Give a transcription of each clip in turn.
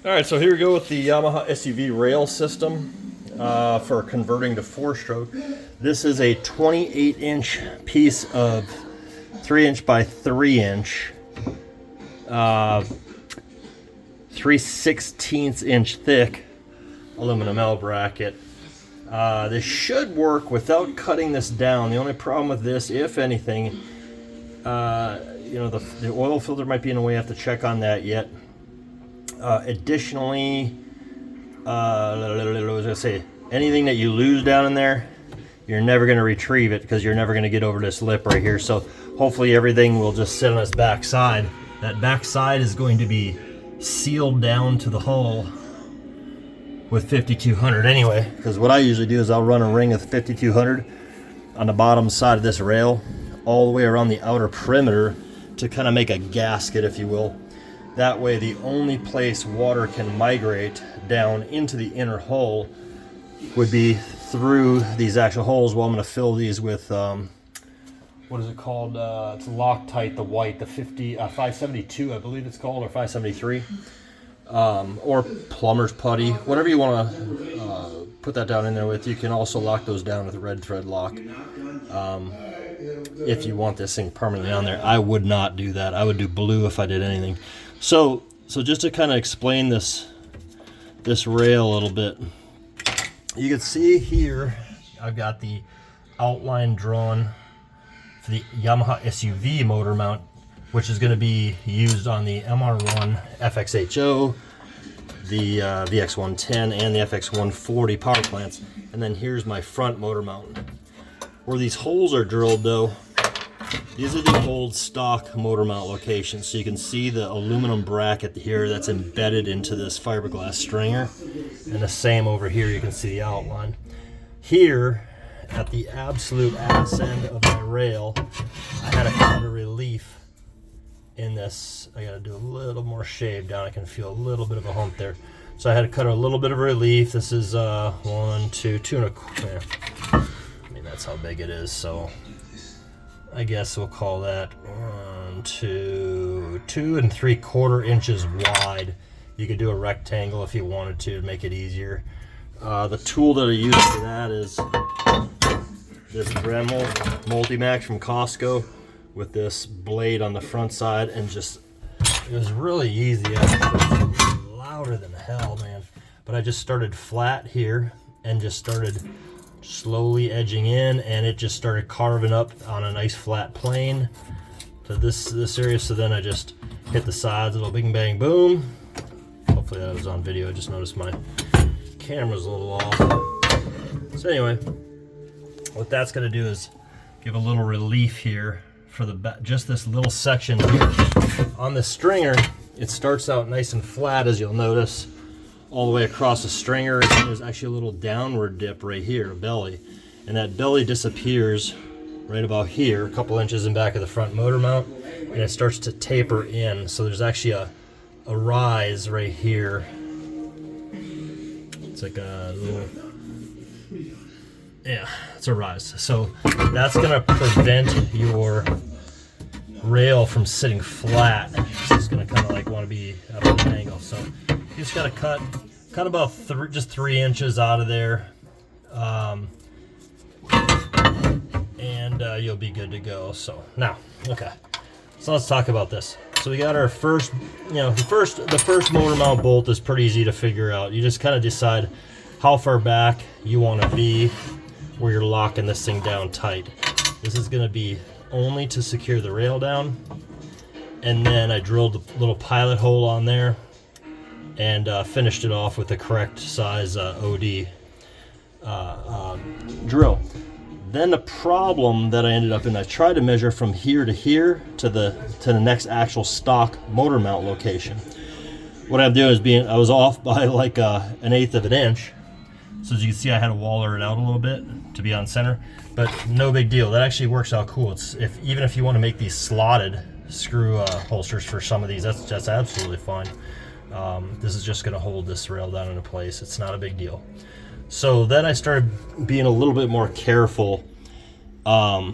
All right, so here we go with the Yamaha SUV rail system for converting to 4-stroke. This is a 28-inch piece of 3-inch by 3-inch, 3/16-inch thick aluminum L bracket. This should work without cutting this down. The only problem with this, if anything, the oil filter might be in the way. I have to check on that yet. Additionally, I was gonna say, anything that you lose down in there, you're never gonna retrieve it because you're never gonna get over this lip right here. So hopefully everything will just sit on its back side. That back side is going to be sealed down to the hull with 5200 anyway, because what I usually do is I'll run a ring of 5200 on the bottom side of this rail all the way around the outer perimeter to kind of make a gasket, if you will. That way the only place water can migrate down into the inner hull would be through these actual holes. Well, I'm going to fill these with what is it called? It's Loctite, the white, the 572 I believe it's called, or 573, or plumber's putty, whatever you want to put that down in there with. You can also lock those down with a red thread lock if you want this thing permanently on there. I would not do that. I would do blue if I did anything. So just to kind of explain this rail a little bit, you can see here I've got the outline drawn for the Yamaha SUV motor mount, which is going to be used on the MR1 FXHO, the VX110, and the FX140 power plants. And then here's my front motor mount. Where these holes are drilled, though, these are the old stock motor mount locations. So you can see the aluminum bracket here that's embedded into this fiberglass stringer. And the same over here, you can see the outline. Here, at the absolute ass end of my rail, I had to cut a relief in this. I gotta do a little more shave down. I can feel a little bit of a hump there. So I had to cut a little bit of relief. This is 1, 2, 2 and a quarter. I mean, that's how big it is. So I guess we'll call that 1, 2, 2 3/4 inches wide. You could do a rectangle if you wanted to make it easier. The tool that I use for that is this Dremel Multimax from Costco with this blade on the front side, and just, it was really easy. It was louder than hell, man. But I just started flat here and just started slowly edging in, and it just started carving up on a nice flat plane to this area. So then I just hit the sides, a little bing bang boom. Hopefully that was on video. I just noticed my camera's a little off. So anyway, what that's going to do is give a little relief here for the back, just this little section here. On the stringer, it starts out nice and flat, as you'll notice, all the way across the stringer. And there's actually a little downward dip right here, a belly. And that belly disappears right about here, a couple inches in back of the front motor mount, and it starts to taper in. So there's actually a rise right here. It's like a little, yeah, it's a rise. So that's gonna prevent your rail from sitting flat. It's gonna kind of like want to be at an angle. So you just gotta cut about just 3 inches out of there, and you'll be good to go. So now, okay, so let's talk about this. So we got our first, the first motor mount bolt is pretty easy to figure out. You just kind of decide how far back you want to be where you're locking this thing down tight. This is going to be only to secure the rail down, and then I drilled a little pilot hole on there and finished it off with the correct size OD drill. Then the problem that I ended up in, I tried to measure from here to here to the next actual stock motor mount location. What I'm doing is I was off by like 1/8 of an inch. So as you can see, I had to waller it out a little bit to be on center, but no big deal. That actually works out cool. It's even if you want to make these slotted screw holsters for some of these, that's absolutely fine. This is just going to hold this rail down into place. It's not a big deal. So then I started being a little bit more careful. You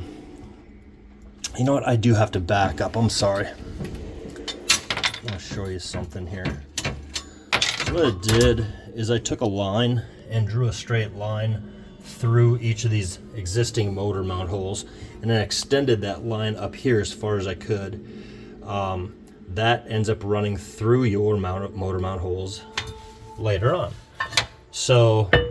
know what? I do have to back up. I'm sorry. I'm going to show you something here. what it did is I took a line and drew a straight line through each of these existing motor mount holes, and then extended that line up here as far as I could. That ends up running through your motor mount holes later on. So then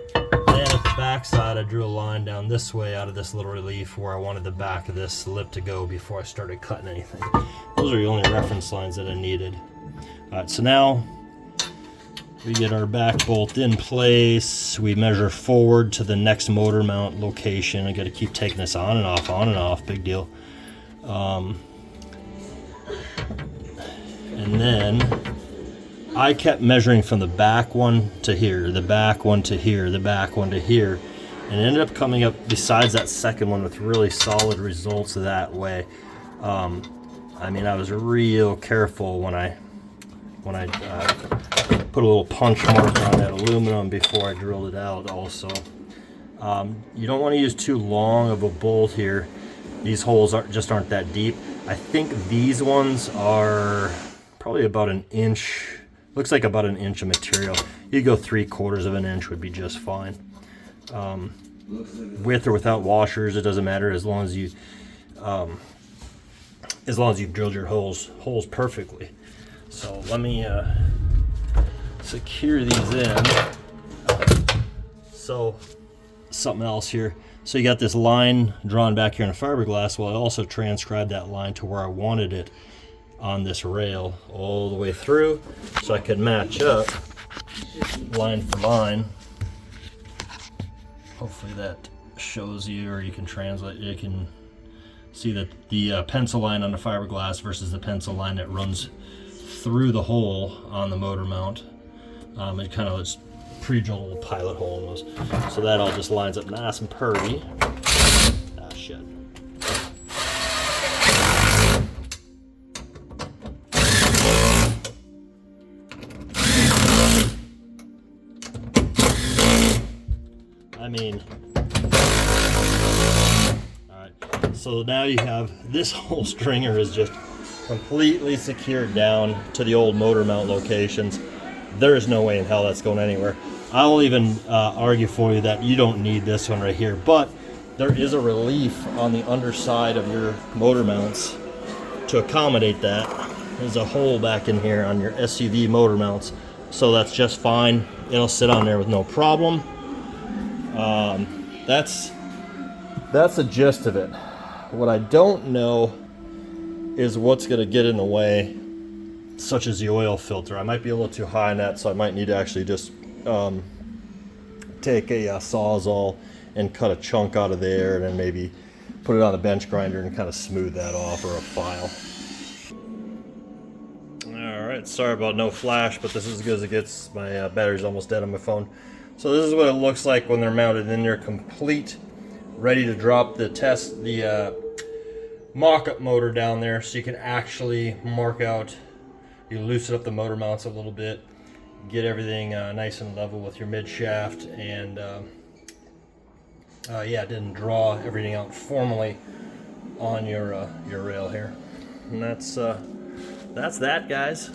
at the back side, I drew a line down this way out of this little relief where I wanted the back of this lip to go before I started cutting anything. Those are the only reference lines that I needed. All right, so now we get our back bolt in place. We measure forward to the next motor mount location. I got to keep taking this on and off, big deal. And then I kept measuring from the back one to here, the back one to here, the back one to here, and ended up coming up besides that second one with really solid results that way. I mean, I was real careful when I put a little punch mark on that aluminum before I drilled it out also. You don't want to use too long of a bolt here. These holes just aren't that deep. I think these ones are probably about an inch. Looks like about an inch of material. You go 3/4 of an inch would be just fine. With or without washers, it doesn't matter as long as you've drilled your holes perfectly. So let me secure these in. So something else here. So you got this line drawn back here in a fiberglass. Well, I also transcribed that line to where I wanted it on this rail all the way through, so I could match up line for line. Hopefully that shows you, or you can translate. You can see that the pencil line on the fiberglass versus the pencil line that runs through the hole on the motor mount. It kind of just pre-drilled a little pilot hole in those, so that all just lines up nice and purty. Ah, shit. I mean, all right, so now you have this whole stringer is just completely secured down to the old motor mount locations. There is no way in hell that's going anywhere. I'll even argue for you that you don't need this one right here, but there is a relief on the underside of your motor mounts to accommodate that. There's a hole back in here on your SUV motor mounts, so that's just fine. It'll sit on there with no problem. That's the gist of it. What I don't know is what's going to get in the way, such as the oil filter. I might be a little too high on that, so I might need to actually just take a Sawzall and cut a chunk out of there, and then maybe put it on a bench grinder and kind of smooth that off, or a file. Alright, sorry about no flash, but this is as good as it gets. My battery's almost dead on my phone. So this is what it looks like when they're mounted in there, complete, ready to drop the mock-up motor down there, so you can actually mark out. You loosen up the motor mounts a little bit, get everything nice and level with your mid shaft, and yeah, it didn't draw everything out formally on your rail here. And that's that, guys.